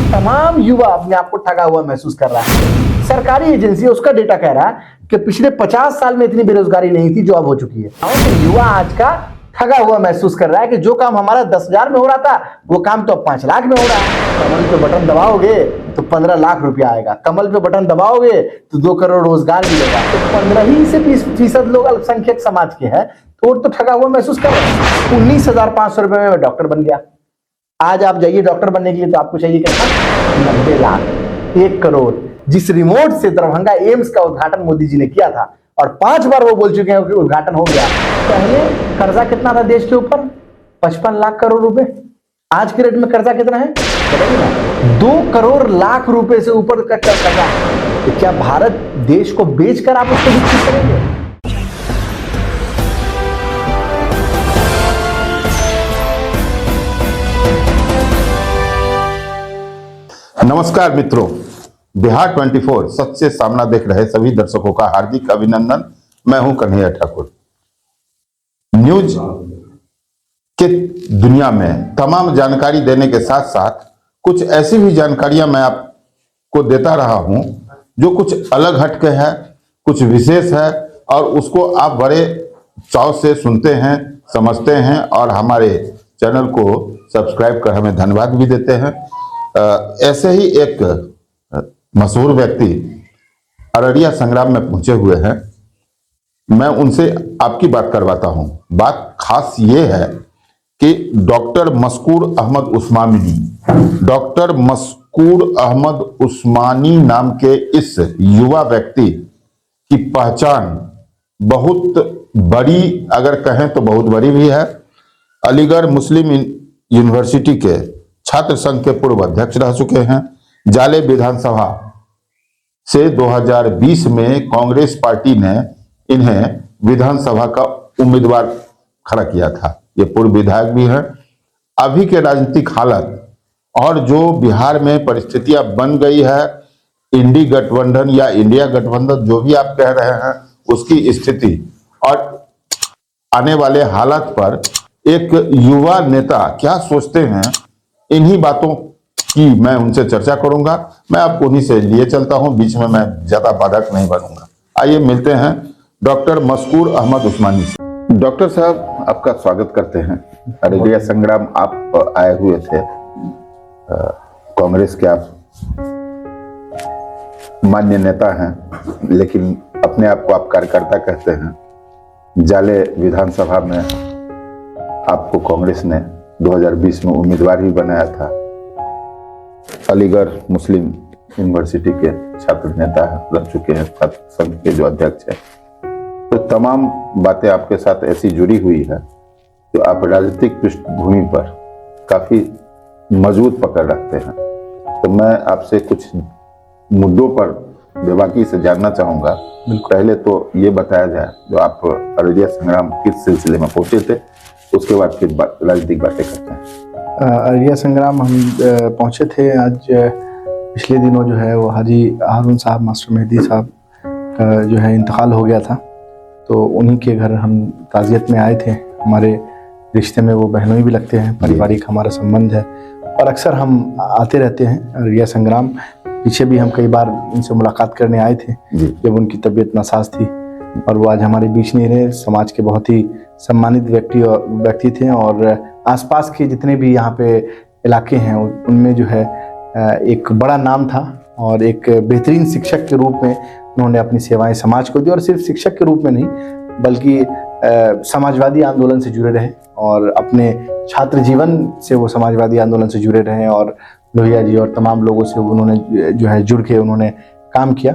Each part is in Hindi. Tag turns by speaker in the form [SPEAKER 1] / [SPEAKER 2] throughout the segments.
[SPEAKER 1] तमाम युवा अपने आप को ठगा हुआ महसूस कर रहा है। सरकारी एजेंसी उसका डेटा कह रहा है कि पिछले 50 साल में इतनी बेरोजगारी नहीं थी जो अब हो चुकी है। तो युवा आज का ठगा हुआ महसूस कर रहा है कि जो काम हमारा 10,000 में हो रहा था वो काम तो अब 5 लाख में हो रहा है। कमल पे बटन दबाओगे तो 15 लाख रुपया आएगा, कमल पे बटन दबाओगे तो 2 करोड़ रोजगार मिलेगा। तो 15 ही से 20% लोग अल्पसंख्यक समाज के हैं, तो ठगा हुआ महसूस कर रहे हैं। 19,500 रुपए में डॉक्टर बन गया। आज आप जाइए डॉक्टर बनने के लिए तो आपको चाहिए कितना? 90 लाख, 1 करोड़। जिस रिमोट से दरभंगा एम्स का उद्घाटन मोदी जी ने किया था और 5 बार वो बोल चुके हैं कि उद्घाटन हो गया। पहले कर्जा कितना था देश के ऊपर? 55 लाख करोड़ रुपए। आज के रेट में कर्जा कितना है बताइए ना? 2 करोड़ लाख रुपए से ऊपर का कर्जा। तो क्या भारत देश को बेचकर आप उसको विकसित करेंगे?
[SPEAKER 2] नमस्कार मित्रों, बिहार 24 सच से सामना देख रहे सभी दर्शकों का हार्दिक अभिनंदन। मैं हूं कन्हैया ठाकुर। न्यूज के दुनिया में तमाम जानकारी देने के साथ साथ कुछ ऐसी भी जानकारियां मैं आपको देता रहा हूं जो कुछ अलग हटके है, कुछ विशेष है और उसको आप बड़े चाव से सुनते हैं, समझते हैं और हमारे चैनल को सब्सक्राइब कर हमें धन्यवाद भी देते हैं। ऐसे ही एक मशहूर व्यक्ति अररिया संग्राम में पहुंचे हुए हैं। मैं उनसे आपकी बात करवाता हूं। बात खास ये है कि डॉक्टर मशकूर अहमद उस्मानी नाम के इस युवा व्यक्ति की पहचान बहुत बड़ी, अगर कहें तो बहुत बड़ी भी है। अलीगढ़ मुस्लिम यूनिवर्सिटी के छात्र संघ के पूर्व अध्यक्ष रह चुके हैं। जाले विधानसभा से 2020 में कांग्रेस पार्टी ने इन्हें विधानसभा का उम्मीदवार खड़ा किया था। ये पूर्व विधायक भी हैं। अभी के राजनीतिक हालत और जो बिहार में परिस्थितियां बन गई है, इंडी गठबंधन या इंडिया गठबंधन जो भी आप कह रहे हैं, उसकी स्थिति और आने वाले हालात पर एक युवा नेता क्या सोचते हैं, इन्हीं बातों की मैं उनसे चर्चा करूंगा। मैं आपको उन्हीं से लिए चलता हूं, बीच में मैं ज्यादा बाधक नहीं बनूंगा। आइए मिलते हैं डॉक्टर मशकूर अहमद उस्मानी से। डॉक्टर साहब, आपका स्वागत करते हैं। अररिया संग्राम आप आए हुए थे। कांग्रेस के आप मान्य नेता हैं, लेकिन अपने आप को आप कार्यकर्ता कहते हैं। जाले विधानसभा में आपको कांग्रेस ने 2020 में उम्मीदवार भी बनाया था। अलीगढ़ मुस्लिम यूनिवर्सिटी के छात्र नेता रह चुके हैं, छात्र संघ के जो अध्यक्ष हैं। तो तमाम बातें आपके साथ ऐसी जुड़ी हुई है जो आप राजनीतिक पृष्ठभूमि पर काफी मजबूत पकड़ रखते हैं। तो मैं आपसे कुछ मुद्दों पर बेबाकी से जानना चाहूंगा। पहले तो ये बताया जाए, जो आप अररिया संग्राम किस सिलसिले में पहुंचे थे, उसके बाद फिर राजनीतिक बातें करते हैं।
[SPEAKER 3] अररिया संग्राम हम पहुंचे थे आज पिछले दिनों। जो है वो हाजी हारून साहब, मास्टर मेहदी साहब का जो है इंतकाल हो गया था, तो उन्हीं के घर हम ताज़ियत में आए थे। हमारे रिश्ते में वो बहनों भी लगते हैं, पारिवारिक हमारा संबंध है और अक्सर हम आते रहते हैं अररिया संग्राम। पीछे भी हम कई बार उनसे मुलाकात करने आए थे जब उनकी तबीयत नासाज थी, और वो आज हमारे बीच नहीं रहे। समाज के बहुत ही सम्मानित व्यक्ति थे और आसपास के जितने भी यहाँ पे इलाके हैं उनमें जो है एक बड़ा नाम था और एक बेहतरीन शिक्षक के रूप में उन्होंने अपनी सेवाएं समाज को दी। और सिर्फ शिक्षक के रूप में नहीं, बल्कि समाजवादी आंदोलन से जुड़े रहे और अपने छात्र जीवन से वो समाजवादी आंदोलन से जुड़े रहे और लोहिया जी और तमाम लोगों से उन्होंने जो है जुड़ के उन्होंने काम किया।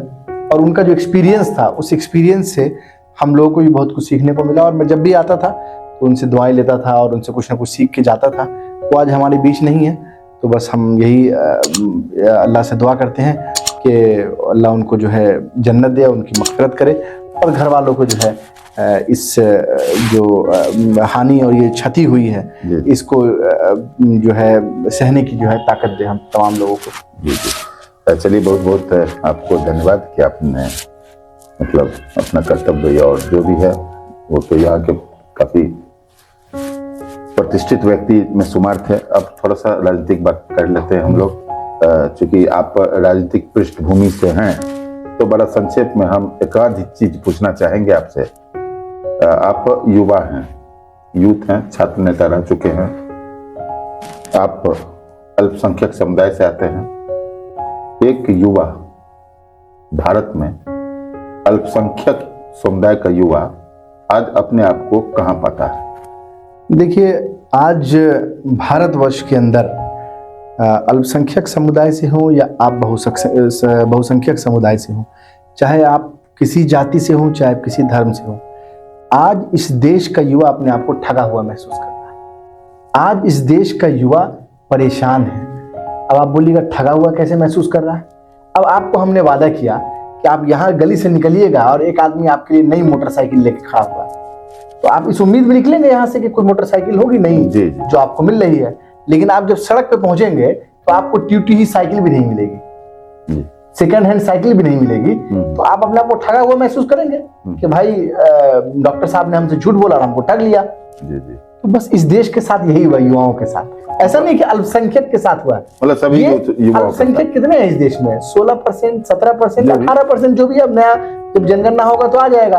[SPEAKER 3] और उनका जो एक्सपीरियंस था, उस एक्सपीरियंस से हम लोगों को भी बहुत कुछ सीखने को मिला। और मैं जब भी आता था तो उनसे दुआएं लेता था और उनसे कुछ ना कुछ सीख के जाता था। वो आज हमारे बीच नहीं है, तो बस हम यही अल्लाह से दुआ करते हैं कि अल्लाह उनको जो है जन्नत दे, उनकी मग़फ़िरत करे और घर वालों को जो है इस जो हानि और ये क्षति हुई है, इसको जो है सहने की जो है ताकत दे हम तमाम लोगों को।
[SPEAKER 2] चलिए, बहुत बहुत आपको धन्यवाद कि आपने मतलब अपना कर्तव्य और जो भी है वो तो यहाँ के काफी प्रतिष्ठित व्यक्ति में शुमार थे। अब थोड़ा सा राजनीतिक बात कर लेते हैं हम लोग। चूंकि आप राजनीतिक पृष्ठभूमि से हैं तो बड़ा संक्षेप में हम एक आध चीज पूछना चाहेंगे आपसे। आप युवा हैं, यूथ हैं, छात्र नेता रह चुके हैं, आप अल्पसंख्यक समुदाय से आते हैं। एक युवा भारत में, अल्पसंख्यक समुदाय का युवा आज अपने आप को कहां पाता है?
[SPEAKER 3] देखिए, आज भारतवर्ष के अंदर अल्पसंख्यक समुदाय से हो या आप बहुसंख्यक समुदाय से हो, चाहे आप किसी जाति से हो, चाहे आप किसी धर्म से हो, आज इस देश का युवा अपने आप को ठगा हुआ महसूस करता है। आज इस देश का युवा परेशान है। अब आप बोलिएगा ठगा हुआ कैसे महसूस कर रहा है? अब आपको हमने वादा किया कि आप यहाँ गली से निकलिएगा और एक आदमी आपके लिए नई मोटरसाइकिल लेके खड़ा हुआ है, तो आप इस उम्मीद में निकलेंगे यहाँ से कि कोई मोटरसाइकिल होगी नहीं
[SPEAKER 2] जी।
[SPEAKER 3] जो आपको मिल रही है। लेकिन आप जब सड़क पे पहुंचेंगे तो आपको ट्यूटी ही साइकिल भी नहीं मिलेगी, सेकंड हैंड साइकिल भी नहीं मिलेगी, तो आप अपने आप को ठगा हुआ महसूस करेंगे कि भाई डॉक्टर साहब ने हमसे झूठ बोला और हमको ठग लिया। तो बस इस देश के साथ यही हुआ, युवाओं के साथ। ऐसा नहीं कि अल्पसंख्यक के साथ हुआ,
[SPEAKER 2] मतलब सभी
[SPEAKER 3] अल्पसंख्यक कितने हैं इस देश में? 16%, 17%, 18%, जो भी। अब नया जब जनगणना होगा तो आ जाएगा।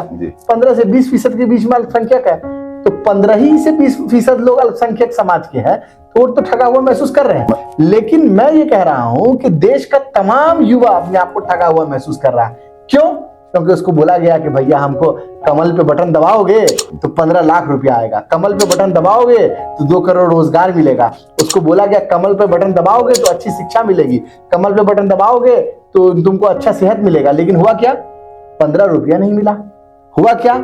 [SPEAKER 3] 15 से 20% के बीच में अल्पसंख्यक है, तो 15 ही से 20% लोग अल्पसंख्यक समाज के हैं, तो वो तो ठगा हुआ महसूस कर रहे हैं। लेकिन मैं ये कह रहा हूं कि देश का तमाम युवा अपने आप को ठगा हुआ महसूस कर रहा है। क्यों? क्योंकि उसको बोला गया कि भैया हमको कमल पे बटन दबाओगे तो 15 लाख रुपया आएगा, कमल पे बटन दबाओगे तो 2 करोड़ रोजगार मिलेगा। उसको बोला गया कमल पे बटन दबाओगे तो अच्छी शिक्षा मिलेगी, कमल पे बटन दबाओगे तो तुमको अच्छा सेहत मिलेगा। लेकिन हुआ क्या? 15 रुपया नहीं मिला। हुआ क्या?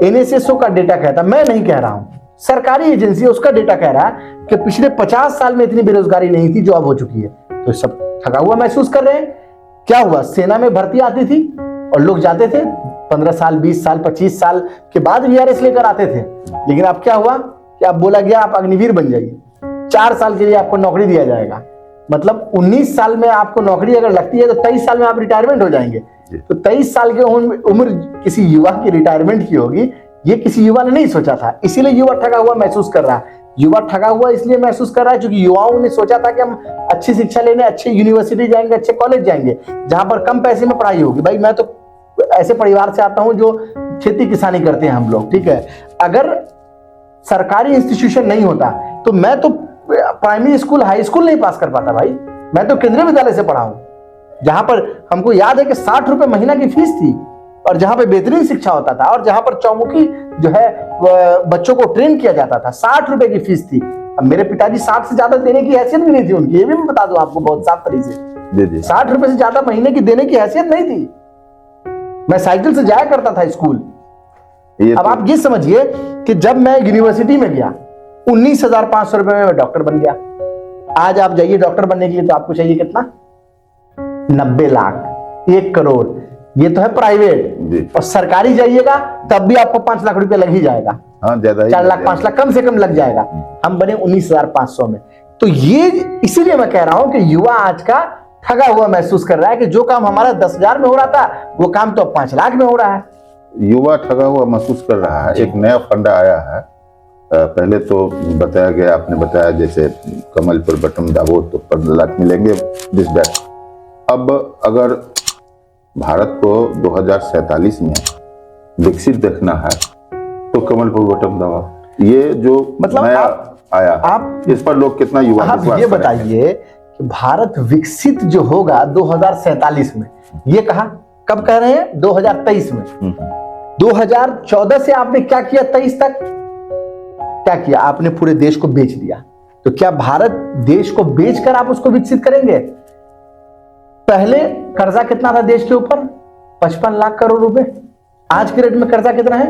[SPEAKER 3] NSSO का डेटा कहता, मैं नहीं कह रहा हूं, सरकारी एजेंसी उसका डेटा कह रहा है कि पिछले 50 साल में इतनी बेरोजगारी नहीं थी जो अब हो चुकी है। तो सब ठगा हुआ महसूस कर रहे हैं। क्या हुआ? सेना में भर्ती आती थी और लोग जाते थे, 15 साल, 20 साल, 25 साल के बाद VRS लेकर आते थे। लेकिन अब क्या हुआ कि अब बोला गया आप अग्निवीर बन जाइए, 4 साल के लिए आपको नौकरी दिया जाएगा। मतलब 19 साल में आपको नौकरी अगर लगती है तो 23 साल में आप रिटायरमेंट हो जाएंगे। तो 23 साल की उम्र किसी युवा की रिटायरमेंट की होगी, ये किसी युवा ने नहीं सोचा था। इसीलिए युवा ठगा हुआ महसूस कर रहा है। युवा ठगा हुआ इसलिए महसूस कर रहा है क्योंकि युवाओं ने सोचा था कि हम अच्छी शिक्षा लेने अच्छे यूनिवर्सिटी जाएंगे, अच्छे कॉलेज जाएंगे, जहां पर कम पैसे में पढ़ाई होगी। भाई मैं तो ऐसे परिवार से आता हूं जो खेती किसानी करते हैं हम लोग, ठीक है। अगर सरकारी इंस्टीट्यूशन नहीं होता तो मैं तो प्राइमरी स्कूल, हाई स्कूल नहीं पास कर पाता भाई। मैं तो केंद्रीय विद्यालय से पढ़ा हूं, जहां पर हमको याद है कि 60 रुपए महीना की फीस थी, और जहां पर बेहतरीन शिक्षा होता था, और जहां पर चौमुखी जो है बच्चों को ट्रेन किया जाता था। 60 रुपए की फीस थी। अब मेरे पिताजी 60 से ज्यादा देने की हैसियत भी नहीं थी उनकी, ये भी मैं बता दूं आपको बहुत साफ तरीके से। 60 रुपए से ज्यादा महीने की देने की हैसियत नहीं थी। मैं साइकिल से जाया करता था स्कूल। अब आप ये समझिए कि जब मैं यूनिवर्सिटी में गया 19,500 रुपए में मैं डॉक्टर बन गया। आज आप जाइए डॉक्टर बनने के लिए तो आपको चाहिए कितना? 90 लाख, 1 करोड़। ये तो है प्राइवेट। और सरकारी जाइएगा तब भी आपको 5 लाख रुपया लग ही जाएगा।
[SPEAKER 2] हाँ, ज्यादा
[SPEAKER 3] 4 लाख 5 लाख कम से कम लग जाएगा। हम बने 19,500 में। तो ये इसीलिए मैं कह रहा हूं कि युवा आज का ठगा हुआ महसूस कर रहा है कि जो काम हमारा 10,000 में हो रहा था वो काम तो 5 लाख में हो रहा है।
[SPEAKER 2] युवा ठगा हुआ महसूस कर रहा है। एक नया फंडा आया है। पहले तो बताया गया, आपने बताया जैसे कमल पर बटन दाबो तो 15 लाख मिलेंगे, दिस दैट। अब अगर भारत को 2047 में विकसित देखना है तो कमल पर बटन दबा, ये जो
[SPEAKER 3] मतलब
[SPEAKER 2] नया आया
[SPEAKER 3] आप
[SPEAKER 2] इस पर लोग कितना युवा
[SPEAKER 3] आप ये बताइए कि भारत विकसित जो होगा 2047 में, ये कहा कब कह रहे हैं? 2023 में। 2014 से आपने क्या किया? 23 तक क्या किया? आपने पूरे देश को बेच दिया। तो क्या भारत देश को बेचकर आप उसको विकसित करेंगे? पहले कर्जा कितना था देश के ऊपर? 55 लाख करोड़ रुपए। आज के रेट में कर्जा कितना है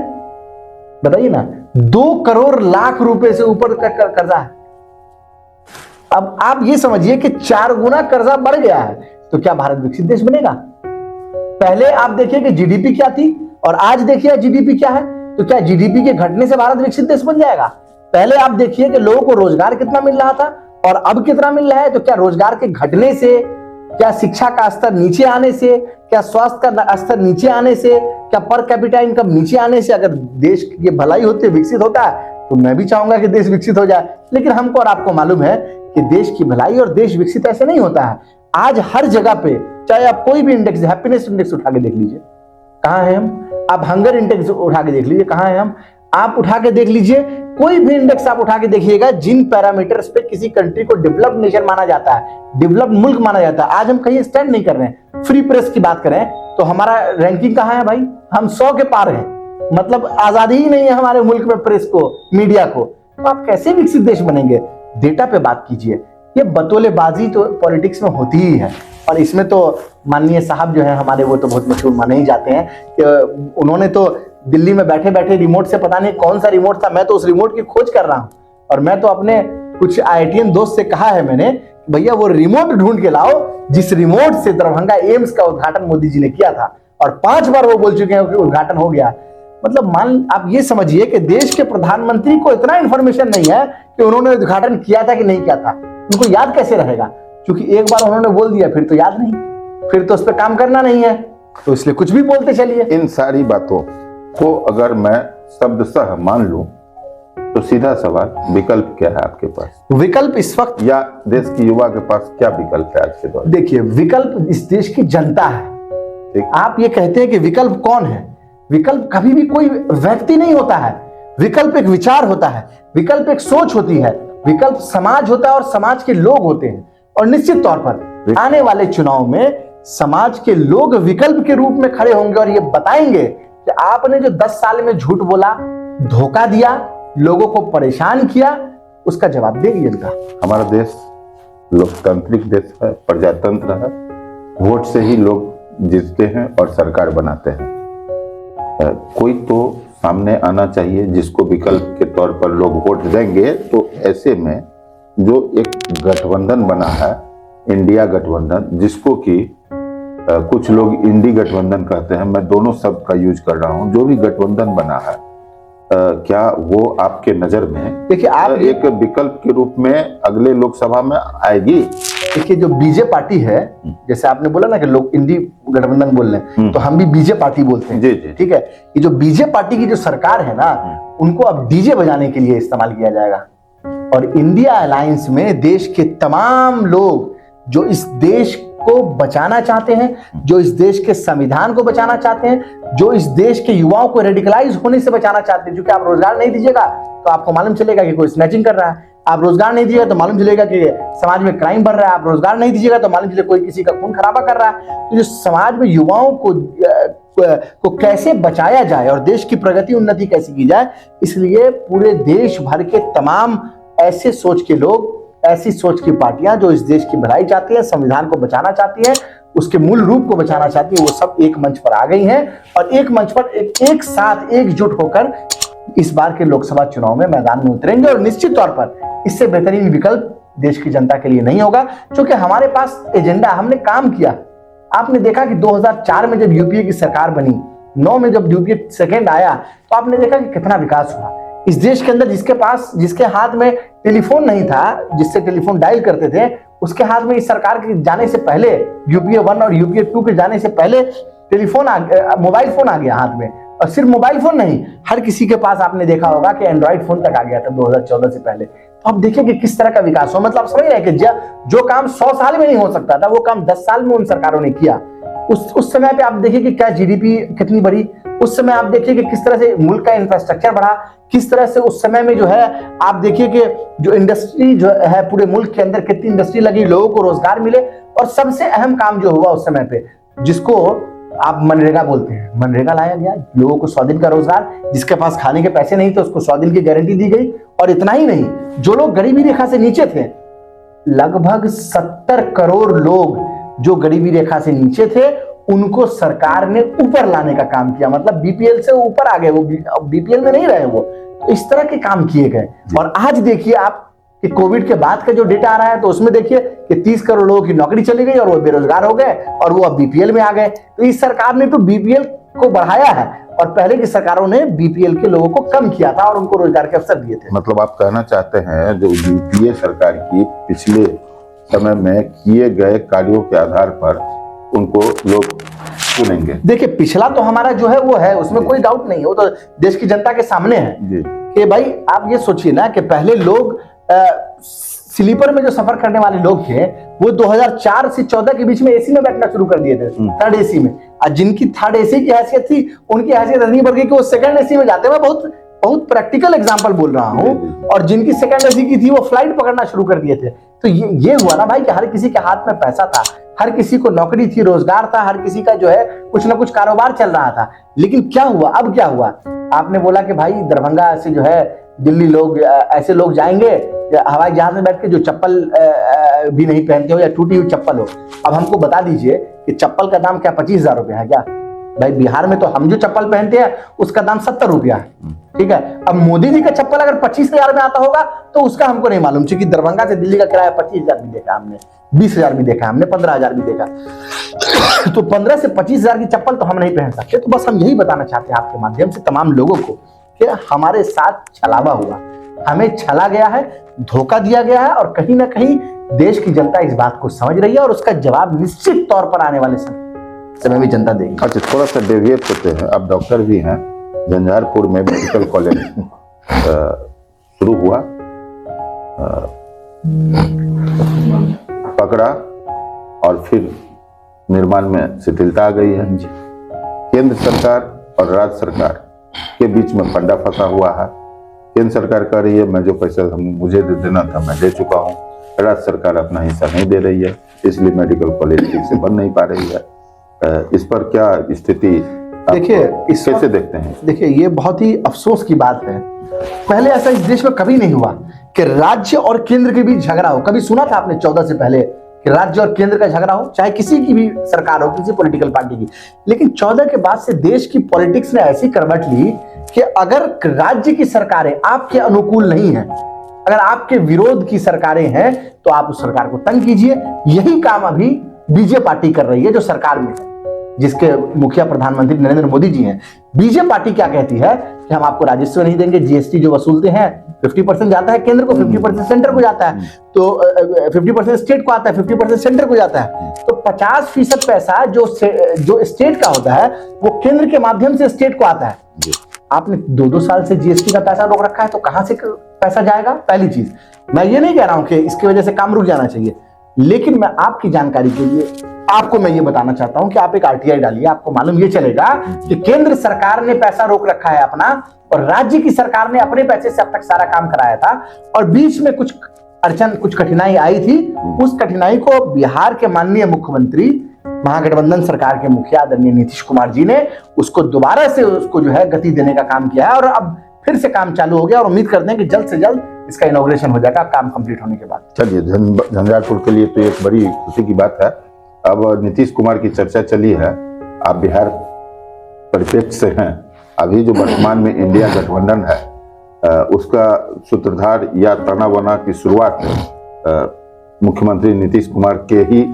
[SPEAKER 3] बताइए ना? 2 करोड़ लाख रुपए से ऊपर का कर्जा है। अब आप ये समझिए कि 4 गुना कर्जा बढ़ गया है। तो क्या भारत विकसित देश बनेगा? पहले आप देखिए कि जीडीपी क्या थी और आज देखिए जीडीपी क्या है। तो क्या जीडीपी के घटने से भारत विकसित देश बन जाएगा? पहले आप देखिए कि लोगों को रोजगार कितना मिल रहा था और अब कितना मिल रहा है। तो क्या रोजगार के घटने से, क्या शिक्षा का स्तर नीचे आने से, क्या स्वास्थ्य का स्तर नीचे आने से, क्या पर कैपिटा इनकम नीचे आने से अगर देश की भलाई होती है, विकसित होता है, तो मैं भी चाहूंगा कि देश विकसित हो जाए। लेकिन हमको और आपको मालूम है कि देश की भलाई और देश विकसित ऐसे नहीं होता है।
[SPEAKER 1] आज हर जगह पे, चाहे आप कोई भी इंडेक्स, हैप्पीनेस इंडेक्स उठा के देख लीजिए, कहाँ है हम। आप हंगर इंडेक्स उठा के देख लीजिए, कहाँ है हम। आप उठा के देख लीजिए, कोई भी इंडेक्स आप उठा के देखिएगा, जिन पैरामीटर्स पे किसी कंट्री को डेवलप्ड नेशन माना जाता है, डेवलप्ड मुल्क माना जाता है, आज हम कहीं स्टैंड नहीं कर रहे हैं। फ्री प्रेस की बात करें तो हमारा रैंकिंग कहाँ है भाई, हम 100 के पार हैं। मतलब आजादी ही नहीं है हमारे मुल्क में प्रेस को, मीडिया को। तो आप कैसे विकसित देश बनेंगे? डेटा पे बात कीजिए। ये बतौलेबाजी तो पॉलिटिक्स में होती ही है, और इसमें तो माननीय साहब जो है हमारे, वो तो बहुत मशहूर माने ही जाते हैं कि उन्होंने तो दिल्ली में बैठे बैठे रिमोट से, पता नहीं कौन सा रिमोट था, मैं तो उस रिमोट की खोज कर रहा हूं। और मैं तो अपने कुछ IITian दोस्त से कहा है मैंने, भैया वो रिमोट ढूंढ के लाओ जिस रिमोट से दरभंगा एम्स का उद्घाटन मोदी जी ने किया था, और 5 बार वो बोल चुके हैं कि उद्घाटन हो गया। मतलब मान आप ये समझिए कि देश के प्रधानमंत्री को इतना इंफॉर्मेशन नहीं है कि उन्होंने उद्घाटन किया था कि नहीं किया था। उनको याद कैसे रहेगा? क्योंकि एक बार उन्होंने बोल दिया फिर तो याद नहीं, फिर तो उस पर काम करना नहीं है, तो इसलिए कुछ भी बोलते चलिए।
[SPEAKER 2] इन सारी बातों को अगर मैं शब्दशः मान लूं तो सीधा सवाल, विकल्प क्या है आपके पास?
[SPEAKER 1] विकल्प इस वक्त,
[SPEAKER 2] या देश की युवा के पास क्या विकल्प है आज के दौर में?
[SPEAKER 1] देखिए विकल्प इस देश की जनता है।
[SPEAKER 2] ठीक।
[SPEAKER 1] आप ये कहते हैं कि विकल्प कौन है? विकल्प कभी भी कोई व्यक्ति नहीं होता है, विकल्प एक विचार होता है, विकल्प एक सोच होती है, विकल्प समाज होता है और समाज के लोग होते हैं। और निश्चित तौर पर आने वाले चुनाव में समाज के लोग विकल्प के रूप में खड़े होंगे और ये बताएंगे कि आपने जो 10 साल में झूठ बोला, धोखा दिया, लोगों को परेशान किया, उसका जवाब देगी जनता।
[SPEAKER 2] हमारा देश लोकतांत्रिक देश है, प्रजातंत्र है, वोट से ही लोग जीतते हैं और सरकार बनाते हैं। कोई तो सामने आना चाहिए जिसको विकल्प के तौर पर लोग वोट देंगे। तो ऐसे में जो एक गठबंधन बना है, इंडिया गठबंधन, जिसको कि कुछ लोग इंडी गठबंधन कहते हैं, मैं दोनों शब्द का यूज कर रहा हूं, जो भी गठबंधन बना है, क्या वो आपके नजर में
[SPEAKER 1] देखिए आप
[SPEAKER 2] एक विकल्प के रूप में अगले लोकसभा में आएगी?
[SPEAKER 1] देखिए जो बीजे पार्टी है, जैसे आपने बोला ना कि लोग इंडी गठबंधन बोल रहे हैं, तो हम भी बीजे पार्टी बोलते हैं।
[SPEAKER 2] जी जी।
[SPEAKER 1] ठीक है, ये जो बीजे पार्टी की जो सरकार है ना, उनको अब डीजे बजाने के लिए इस्तेमाल किया जाएगा। और इंडिया अलायंस में देश के तमाम लोग जो इस देश को बचाना चाहते हैं, जो इस देश के संविधान को बचाना चाहते हैं, जो इस देश के युवाओं को रेडिकलाइज होने से बचाना चाहते हैं। क्योंकि आप रोजगार नहीं दीजिएगा तो आपको मालूम चलेगा कि कोई स्नैचिंग कर रहा है, आप रोजगार नहीं दीजिएगा तो मालूम चलेगा कि समाज में क्राइम बढ़ रहा है, आप रोजगार नहीं दीजिएगा तो मालूम चलेगा कोई किसी का खून खराबा कर रहा है। तो जो समाज में युवाओं को कैसे बचाया जाए और देश की प्रगति उन्नति कैसे की जाए, इसलिए पूरे देश भर के तमाम ऐसे सोच के लोग, ऐसी सोच की पार्टियां जो इस देश की भलाई चाहती है, संविधान को बचाना चाहती है, उसके मूल रूप को बचाना चाहती है, वो सब एक मंच पर आ गई हैं और एक मंच पर एक साथ एकजुट होकर इस बार के लोकसभा चुनाव में मैदान में उतरेंगे। और निश्चित तौर पर इससे बेहतरीन विकल्प देश की जनता के लिए नहीं होगा, क्योंकि हमारे पास एजेंडा, हमने काम किया। आपने देखा कि 2004 में जब यूपीए की सरकार बनी, 9 में जब यूपीए सेकेंड आया, तो आपने देखा कि कितना विकास हुआ इस देश के अंदर। जिसके हाथ में टेलीफोन नहीं था, जिससे टेलीफोन डायल करते थे, उसके हाथ में इस सरकार के जाने से पहले, यूपीए 1 और यूपीए 2 के जाने से पहले मोबाइल फोन आ गया हाथ में। और सिर्फ मोबाइल फोन नहीं, हर किसी के पास आपने देखा होगा कि एंड्रॉइड फोन तक आ गया था 2014 से पहले। तो आप देखिए कि किस तरह का विकास हो। मतलब आप समझ रहे हैं कि जो काम 100 साल में नहीं हो सकता था, वो काम 10 साल में उन सरकारों ने किया। उस समय पे आप देखिए कि क्या जीडीपी कितनी बढ़ी, उस समय आप देखिए कि किस तरह से मुल्क का इंफ्रास्ट्रक्चर बढ़ा, किस तरह से उस समय में जो है आप देखिए कि जो इंडस्ट्री जो है पूरे मुल्क के अंदर कितनी इंडस्ट्री लगी, लोगों को रोजगार मिले। और सबसे अहम काम जो हुआ उस समय पे, जिसको आप मनरेगा बोलते हैं, मनरेगा लाया गया, लोगों को 100 दिन का रोजगार, जिसके पास खाने के पैसे नहीं थे उसको 100 दिन की गारंटी दी गई। और इतना ही नहीं, जो लोग गरीबी रेखा से नीचे थे, लगभग 70 करोड़ लोग जो गरीबी रेखा से नीचे थे, उनको सरकार ने ऊपर लाने का काम किया। मतलब बीपीएल से ऊपर आ गए, वो बीपीएल में नहीं रहे वो। तो इस तरह के काम किए गए। और आज देखिए आप कि कोविड के बाद का जो डेटा आ रहा है, तो उसमें देखिए कि 30 करोड़ लोगों की नौकरी चली गई और वो बेरोजगार हो गए और वो अब बीपीएल में आ गए। तो इस सरकार ने तो बीपीएल को बढ़ाया है और पहले की सरकारों ने बीपीएल के लोगों को कम किया था और उनको रोजगार के अवसर दिए थे।
[SPEAKER 2] मतलब आप कहना चाहते हैं जो यूपीए सरकार की पिछले समय में किए गए कार्यों के आधार पर उनको लोग चुनेंगे?
[SPEAKER 1] देखिए पिछला तो हमारा जो है वो है, उसमें कोई डाउट नहीं है, वो तो देश की जनता के सामने है कि भाई आप ये सोचिए ना कि पहले लोग स्लीपर में जो सफर करने वाले लोग थे वो 2004 से 14 के बीच में एसी में बैठना शुरू कर दिए थे, थर्ड एसी में। और जिनकी थर्ड एसी की हैसियत थी उनकी हैसियत इतनी बढ़ गई कि वो सेकंड एसी में जाते। मैं बहुत बहुत प्रैक्टिकल एग्जांपल बोल रहा हूँ। और जिनकी सेकंड एसी की थी वो फ्लाइट पकड़ना शुरू कर दिए थे। तो ये हुआ ना भाई कि हर किसी के हाथ में पैसा था, हर किसी को नौकरी थी, रोजगार था, हर किसी का जो है कुछ ना कुछ कारोबार चल रहा था। लेकिन क्या हुआ, अब क्या हुआ? आपने बोला कि भाई दरभंगा से जो है दिल्ली लोग, ऐसे लोग जाएंगे हवाई जहाज में बैठ के जो चप्पल भी नहीं पहनते हो या टूटी हुई चप्पल हो। अब हमको बता दीजिए कि चप्पल का दाम क्या 25,000 रुपया है क्या? भाई बिहार में तो हम जो चप्पल पहनते हैं उसका दाम 70 रुपया है, ठीक है। अब मोदी जी का चप्पल अगर 25,000 में आता होगा तो उसका हमको नहीं मालूम, क्योंकि दरभंगा से दिल्ली का किराया 25,000 भी देखा हमने, 20,000 भी देखा हमने, 15,000 भी देखा। तो 15 से 25,000 की चप्पल तो हम नहीं पहन सकते। तो बस हम यही बताना चाहते हैं आपके माध्यम से तमाम लोगों को कि हमारे साथ छलावा हुआ, हमें छला गया है, धोखा दिया गया है। और कहीं ना कहीं देश की जनता इस बात को समझ रही है और उसका जवाब निश्चित तौर पर आने वाले समय में जनता देगी।
[SPEAKER 2] अच्छा, थोड़ा सा डेविएट करते हैं। अब डॉक्टर भी हैं, झंझारपुर में मेडिकल कॉलेज शुरू हुआ, पकड़ा और फिर निर्माण में शिथिलता आ गई है। केंद्र सरकार और राज्य सरकार के बीच में फंडा फंसा हुआ है। केंद्र सरकार कह रही है मैं जो पैसा मुझे देना था मैं दे चुका हूँ, राज्य सरकार अपना हिस्सा नहीं दे रही है, इसलिए मेडिकल कॉलेज ठीक से बन नहीं पा रही है। इस पर क्या स्थिति
[SPEAKER 1] देखिए,
[SPEAKER 2] इस कैसे देखते हैं?
[SPEAKER 1] देखिए, ये बहुत ही अफसोस की बात है। पहले ऐसा इस देश में कभी नहीं हुआ कि राज्य और केंद्र के बीच झगड़ा हो। कभी सुना था आपने 14 से पहले कि राज्य और केंद्र का झगड़ा हो, चाहे किसी की भी सरकार हो, किसी पॉलिटिकल पार्टी की? लेकिन 14 के बाद से देश की पॉलिटिक्स ने ऐसी करवट ली कि अगर राज्य की सरकारें आपके अनुकूल नहीं है, अगर आपके विरोध की सरकारें हैं, तो आप उस सरकार को तंग कीजिए। यही काम अभी बीजेपी पार्टी कर रही है जो सरकार में है, जिसके मुखिया प्रधानमंत्री नरेंद्र मोदी जी हैं। बीजेपी पार्टी क्या कहती है कि हम आपको राजस्व नहीं देंगे, जीएसटी जो वसूलते हैं 50% जाता है केंद्र को, 50% सेंटर को जाता है, तो 50% स्टेट को आता है, 50% सेंटर को जाता है। तो 50% पैसा जो स्टेट का होता है वो केंद्र के माध्यम से स्टेट को आता है। आपने 2-2 साल से जीएसटी का पैसा रोक रखा है, तो कहां से पैसा जाएगा? पहली चीज, मैं ये नहीं कह रहा हूं कि इसकी वजह से काम रुक जाना चाहिए, लेकिन मैं आपकी जानकारी के लिए आपको मैं ये बताना चाहता हूं कि आप एक आरटीआई डालिए, आपको मालूम ये चलेगा कि केंद्र सरकार ने पैसा रोक रखा है अपना, और राज्य की सरकार ने अपने पैसे से अब तक सारा काम कराया था। और बीच में कुछ अड़चन, कुछ कठिनाई आई थी। उस कठिनाई को बिहार के माननीय मुख्यमंत्री, महागठबंधन सरकार के मुखिया आदरणीय नीतीश कुमार जी ने उसको दोबारा से उसको जो है गति देने का काम किया है, और अब फिर से काम चालू हो गया। और उम्मीद करते हैं कि जल्द से जल्द इसका इनॉग्रेशन हो जाएगा काम कंप्लीट होने के बाद।
[SPEAKER 2] चलिए, झंझारपुर के लिए तो एक बड़ी खुशी की बात है। अब नीतीश कुमार की चर्चा चली है, आप बिहार परिप्रेक्ष्य से हैं, अभी जो वर्तमान में इंडिया गठबंधन है उसका सूत्रधार या तना बना की शुरुआत मुख्यमंत्री नीतीश कुमार के ही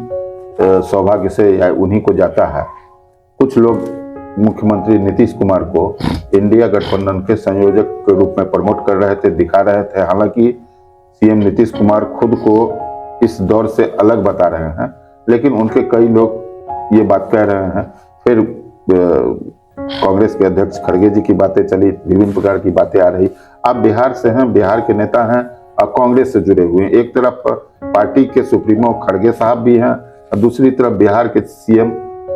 [SPEAKER 2] सौभाग्य से या उन्हीं को जाता है। कुछ लोग मुख्यमंत्री नीतीश कुमार को इंडिया गठबंधन के संयोजक के रूप में प्रमोट कर रहे थे, दिखा रहे थे। हालांकि सीएम नीतीश कुमार खुद को इस दौर से अलग बता रहे हैं, लेकिन उनके कई लोग ये बात कह रहे हैं। फिर कांग्रेस के अध्यक्ष खड़गे जी की बातें चली, विभिन्न प्रकार की बातें आ रही। आप बिहार से हैं, बिहार के नेता हैं और कांग्रेस से जुड़े हुए हैं। एक तरफ पार्टी के सुप्रीमो खड़गे साहब भी हैं और दूसरी तरफ बिहार के सीएम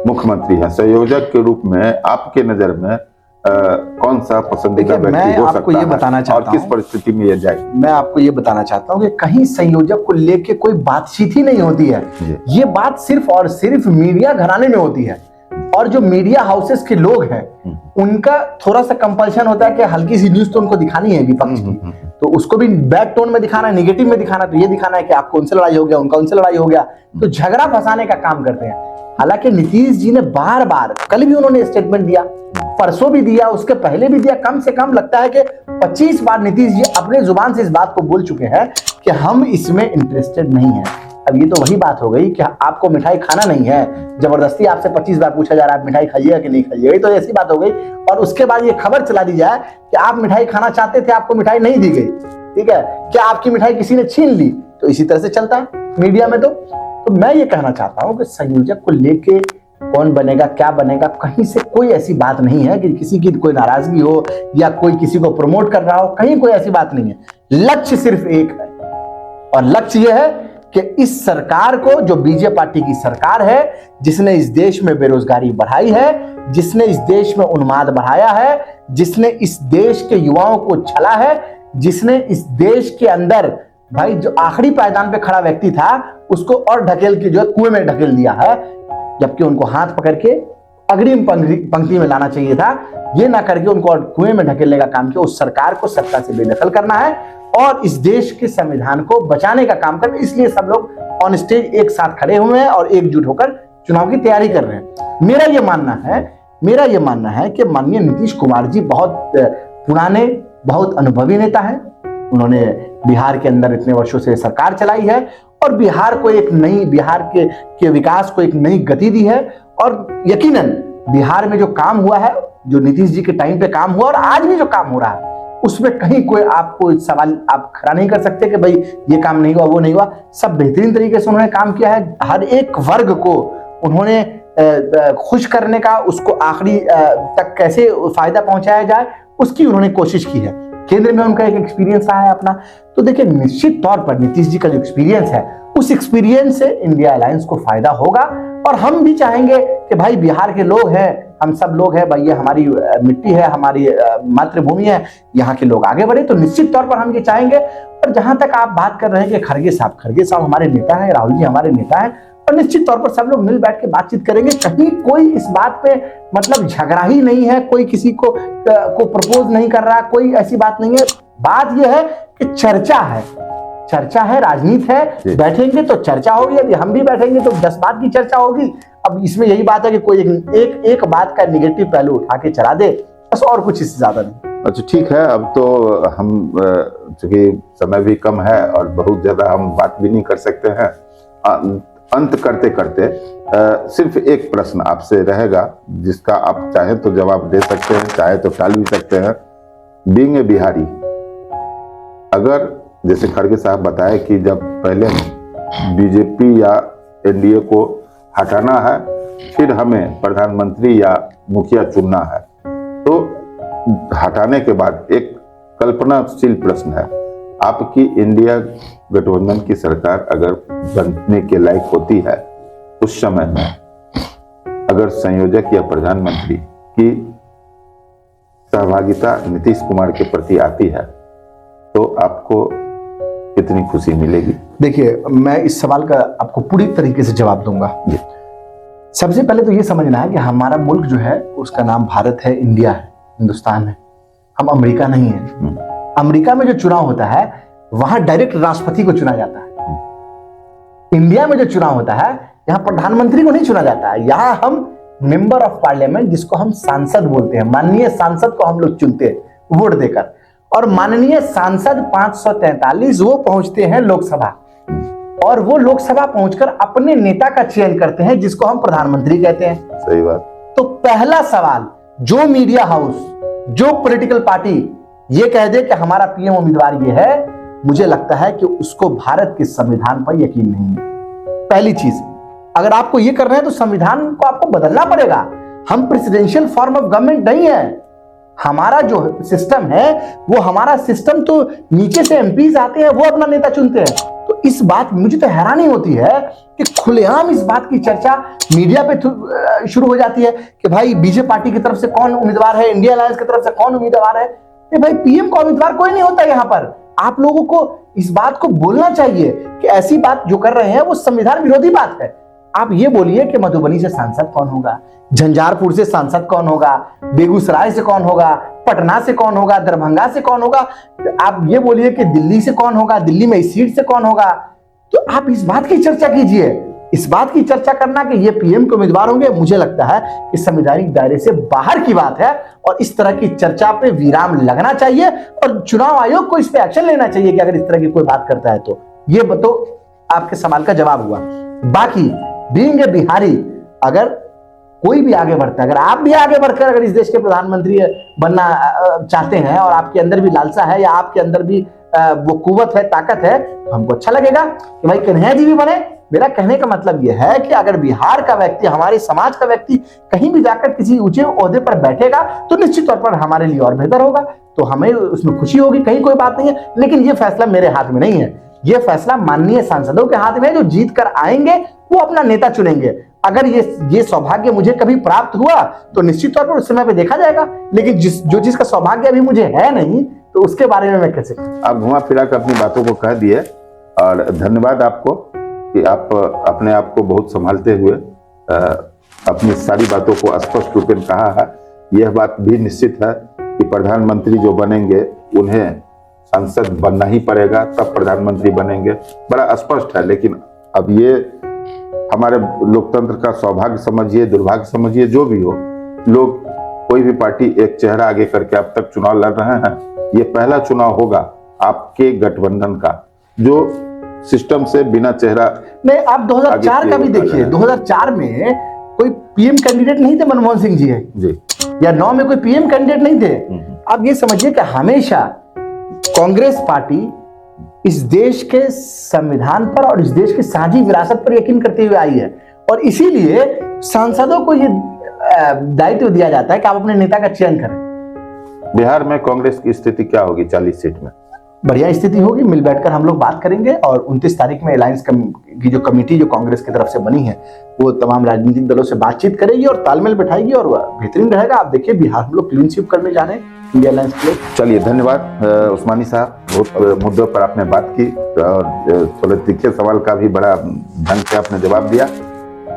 [SPEAKER 2] मुख्यमंत्री हैं। संयोजक के रूप में आपके नजर में कौन सा पसंदीदा व्यक्ति हो सकता है और किस परिस्थिति में यह जाए?
[SPEAKER 1] मैं आपको ये बताना चाहता हूँ कि कहीं संयोजक को लेके कोई बातचीत ही नहीं होती है। ये बात सिर्फ और सिर्फ मीडिया घराने में होती है, और जो मीडिया हाउसेस के लोग हैं उनका थोड़ा सा कंपल्शन होता है कि हल्की सी न्यूज तो उनको दिखानी है विपक्ष की, तो उसको भी बैड टोन में दिखाना है, निगेटिव में दिखाना है। तो ये दिखाना है कि आपको उनसे लड़ाई हो गया, उनका उनसे लड़ाई हो गया, तो झगड़ा फंसाने का काम करते हैं। हालांकि नीतीश जी ने बार बार, कल भी उन्होंने स्टेटमेंट दिया, परसों भी दिया, उसके पहले भी दिया, कम से कम लगता है कि 25 बार नीतीश जी अपने जुबान से इस बात को बोल चुके हैं कि हम इसमें इंटरेस्टेड नहीं है। अब ये तो वही बात हो गई कि आपको मिठाई खाना नहीं है, जबरदस्ती आपसे 25 बार पूछा जा रहा है आप मिठाई खाइएगा कि नहीं खाइएगा, ये तो ऐसी बात हो गई। और उसके बाद ये खबर चला दी जाए कि आप मिठाई खाना चाहते थे, आपको मिठाई नहीं दी गई, ठीक है, क्या आपकी मिठाई किसी ने छीन ली? तो इसी तरह से चलता है मीडिया में। तो मैं ये कहना चाहता हूं कि संयोजक को लेके कौन बनेगा, क्या बनेगा, कहीं से कोई ऐसी बात नहीं है कि किसी की कोई नाराजगी हो या कोई किसी को प्रमोट कर रहा हो, कहीं कोई ऐसी बात नहीं है। लक्ष्य सिर्फ एक है, और लक्ष्य यह है कि इस सरकार को, जो बीजेपी पार्टी की सरकार है, जिसने इस देश में बेरोजगारी बढ़ाई है, जिसने इस देश में उन्माद बढ़ाया है, जिसने इस देश के युवाओं को छला है, जिसने इस देश के अंदर भाई जो आखिरी पायदान पे खड़ा व्यक्ति था उसको और ढकेल के जो है कुएं में ढकेल दिया है, जबकि उनको हाथ पकड़ के अग्रिम पंक्ति में लाना चाहिए था। ये ना करके उनको और कुएं में ढकेलने का काम किया। उस सरकार को सत्ता से बेदखल करना है और इस देश के संविधान को बचाने का काम करना। इसलिए सब लोग ऑन स्टेज एक साथ खड़े हुए हैं और एकजुट होकर चुनाव की तैयारी कर रहे हैं। मेरा ये मानना है कि माननीय नीतीश कुमार जी बहुत पुराने, बहुत अनुभवी नेता हैं। उन्होंने बिहार के अंदर इतने वर्षों से सरकार चलाई है और बिहार के विकास को एक नई गति दी है। और यकीनन बिहार में जो काम हुआ है, जो नीतीश जी के टाइम पे काम हुआ और आज भी जो काम हो रहा है, उसमें कहीं कोई आपको सवाल आप खड़ा नहीं कर सकते कि भाई ये काम नहीं हुआ, वो नहीं हुआ। सब बेहतरीन तरीके से उन्होंने काम किया है। हर एक वर्ग को उन्होंने खुश करने का, उसको आखिरी तक कैसे फायदा पहुंचाया जाए, उसकी उन्होंने कोशिश की है। केंद्र में उनका एक एक्सपीरियंस रहा है अपना। तो देखिए, निश्चित तौर पर नीतीश जी का जो एक्सपीरियंस है, उस एक्सपीरियंस से इंडिया अलायंस को फायदा होगा। और हम भी चाहेंगे कि भाई बिहार के लोग हैं, हम सब लोग हैं भाई, ये हमारी मिट्टी है, हमारी मातृभूमि है, यहाँ के लोग आगे बढ़े। तो निश्चित तौर पर हम ये चाहेंगे। और जहां तक आप बात कर रहे हैं कि खड़गे साहब हमारे नेता है, राहुल जी हमारे नेता है, और निश्चित तौर पर सब लोग मिल बैठ के बातचीत करेंगे। कहीं कोई इस बात पे मतलब झगड़ा ही नहीं है, कोई किसी को प्रपोज नहीं कर रहा, कोई ऐसी बात नहीं है। बात यह है कि चर्चा है, राजनीति है। बैठेंगे तो चर्चा होगी। अभी हम भी बैठेंगे तो 10 बात की चर्चा होगी। अब इसमें यही बात है कि कोई एक बात का निगेटिव पहलू उठा के चला दे, बस, और कुछ इससे ज्यादा नहीं।
[SPEAKER 2] अच्छा, ठीक है। अब तो हम चूंकि समय भी कम है और बहुत ज्यादा हम बात भी नहीं कर सकते हैं, अंत करते करते सिर्फ एक प्रश्न आपसे रहेगा, जिसका आप चाहे तो जवाब दे सकते हैं, चाहे तो टाल भी सकते हैं। बीइंग ए बिहारी, अगर जैसे खड़गे साहब बताए कि जब पहले बीजेपी या एनडीए को हटाना है, फिर हमें प्रधानमंत्री या मुखिया चुनना है, तो हटाने के बाद एक कल्पनाशील प्रश्न है, आपकी इंडिया गठबंधन की सरकार अगर बनने के लायक होती है, उस समय में अगर संयोजक या प्रधानमंत्री की सहभागिता नीतीश कुमार के प्रति आती है, तो आपको कितनी खुशी मिलेगी?
[SPEAKER 1] देखिए, मैं इस सवाल का आपको पूरी तरीके से जवाब दूंगा। सबसे पहले तो ये समझना है कि हमारा मुल्क जो है उसका नाम भारत है, इंडिया है, हिंदुस्तान है। हम अमेरिका नहीं है। अमेरिका में जो चुनाव होता है वहां डायरेक्ट राष्ट्रपति को चुना जाता है। इंडिया में जो चुनाव होता है, यहाँ प्रधानमंत्री को नहीं चुना जाता है। यहाँ हम मेंबर ऑफ पार्लियामेंट, जिसको हम सांसद बोलते हैं, माननीय सांसद को हम लोग चुनते हैं वोट देकर। और माननीय सांसद 543 वो पहुंचते हैं लोकसभा, और वो लोकसभा पहुंचकर अपने नेता का चयन करते हैं, जिसको हम प्रधानमंत्री कहते हैं।
[SPEAKER 2] सही बात।
[SPEAKER 1] तो पहला सवाल, जो मीडिया हाउस, जो पॉलिटिकल पार्टी ये कह दे कि हमारा पीएम उम्मीदवार ये है, मुझे लगता है कि उसको भारत के संविधान पर यकीन नहीं है। पहली चीज, अगर आपको ये करना है तो संविधान को आपको बदलना पड़ेगा। हम प्रेसिडेंशियल फॉर्म ऑफ गवर्नमेंट नहीं है। हमारा जो सिस्टम है वो हमारा सिस्टम तो नीचे से एमपीज आते हैं, वो अपना नेता चुनते हैं। तो इस बात, मुझे तो हैरानी होती है कि खुलेआम इस बात की चर्चा मीडिया पे शुरू हो जाती है कि भाई बीजेपी पार्टी की तरफ से कौन उम्मीदवार है, इंडिया अलायंस की तरफ से कौन उम्मीदवार है। भाई पीएम का उम्मीदवार कोई नहीं होता यहाँ पर। आप लोगों को इस बात को बोलना चाहिए कि ऐसी बात जो कर रहे हैं वो संविधान विरोधी बात है। आप ये बोलिए कि मधुबनी से सांसद कौन होगा, झंझारपुर से सांसद कौन होगा, बेगूसराय से कौन होगा, पटना से कौन होगा, दरभंगा से कौन होगा। आप ये बोलिए कि दिल्ली से कौन होगा, दिल्ली में इस सीट से कौन होगा। तो आप इस बात की चर्चा कीजिए। इस बात की चर्चा करना कि ये पीएम के उम्मीदवार होंगे, मुझे लगता है कि संवैधानिक दायरे से बाहर की बात है। और इस तरह की चर्चा पे विराम लगना चाहिए और चुनाव आयोग को इस पे एक्शन लेना चाहिए कि अगर इस तरह की कोई बात करता है तो। ये तो आपके सवाल का जवाब हुआ। बाकी बीइंग ए बिहारी, अगर कोई भी आगे बढ़ता है, अगर आप भी आगे बढ़कर अगर इस देश के प्रधानमंत्री बनना चाहते हैं और आपके अंदर भी लालसा है या आपके अंदर भी वो कुव्वत है, ताकत है, तो हमको अच्छा लगेगा कि भाई कन्हैया जी भी बने। मेरा कहने का मतलब यह है कि अगर बिहार का व्यक्ति, हमारे समाज का व्यक्ति कहीं भी जाकर किसी ऊंचे ओहदे पर बैठेगा तो निश्चित तौर पर हमारे लिए और बेहतर होगा। तो हमें उसमें खुशी होगी, कहीं कोई बात नहीं है। लेकिन यह फैसला मेरे हाथ में नहीं है। ये फैसला माननीय सांसदों के हाथ में है, जो जीत कर आएंगे वो अपना नेता चुनेंगे। अगर ये सौभाग्य मुझे कभी प्राप्त हुआ तो निश्चित तौर पर उस समय पे देखा जाएगा, लेकिन जो चीज का सौभाग्य अभी मुझे है नहीं तो उसके बारे में मैं कैसे।
[SPEAKER 2] आप घुमा फिरा कर अपनी बातों को कह दिए, और धन्यवाद आपको कि आप अपने आप को बहुत संभालते हुए अपनी सारी बातों को स्पष्ट रूप में कहा है। यह बात भी निश्चित है कि प्रधानमंत्री जो बनेंगे उन्हें संसद बनना ही पड़ेगा, तब प्रधानमंत्री बनेंगे, बड़ा स्पष्ट है। लेकिन अब ये हमारे लोकतंत्र का सौभाग्य समझिए, दुर्भाग्य समझिए, जो भी हो, लोग कोई भी पार्टी एक चेहरा आगे करके अब तक चुनाव लड़ रहे हैं। ये पहला चुनाव होगा आपके गठबंधन का जो सिस्टम से बिना चेहरा।
[SPEAKER 1] नहीं, आप 2004 का भी देखिए, 2004 में कोई पीएम कैंडिडेट नहीं थे, मनमोहन सिंह जी है
[SPEAKER 2] जी,
[SPEAKER 1] या 9 में कोई पीएम कैंडिडेट नहीं थे। आप ये समझिए कि हमेशा कांग्रेस पार्टी इस देश के संविधान पर और इस देश की साझी विरासत पर यकीन करते हुए आई है, और इसीलिए सांसदों को ये दायित्व दिया जाता है कि आप अपने नेता का चयन करें।
[SPEAKER 2] बिहार में कांग्रेस की स्थिति क्या होगी 40 सीट में?
[SPEAKER 1] बढ़िया स्थिति होगी, मिल बैठकर हम लोग बात करेंगे, और 29 तारीख में अलायंस की जो कमेटी जो कांग्रेस की तरफ से बनी है वो तमाम राजनीतिक दलों से बातचीत करेगी और तालमेल बैठाएगी, और बेहतरीन रहेगा। आप देखिए, बिहार हम लोग क्लीन स्वीप करने जा रहे हैं इंडिया अलायंस के लिए।
[SPEAKER 2] चलिए, धन्यवाद उस्मानी साहब, बहुत मुद्दों पर आपने बात की और थोड़े तीखे सवाल का भी बड़ा ढंग से आपने जवाब दिया।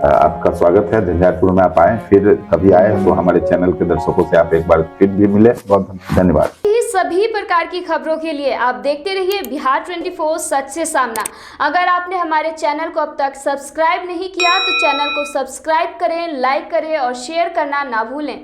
[SPEAKER 2] आपका स्वागत है, झंझारपुर में आप आए, फिर कभी आए तो हमारे चैनल के दर्शकों से आप एक बार फिर भी मिले। बहुत धन्यवाद।
[SPEAKER 4] सभी प्रकार की खबरों के लिए आप देखते रहिए बिहार 24 सच से सामना। अगर आपने हमारे चैनल को अब तक सब्सक्राइब नहीं किया तो चैनल को सब्सक्राइब करें, लाइक करें और शेयर करना ना भूलें।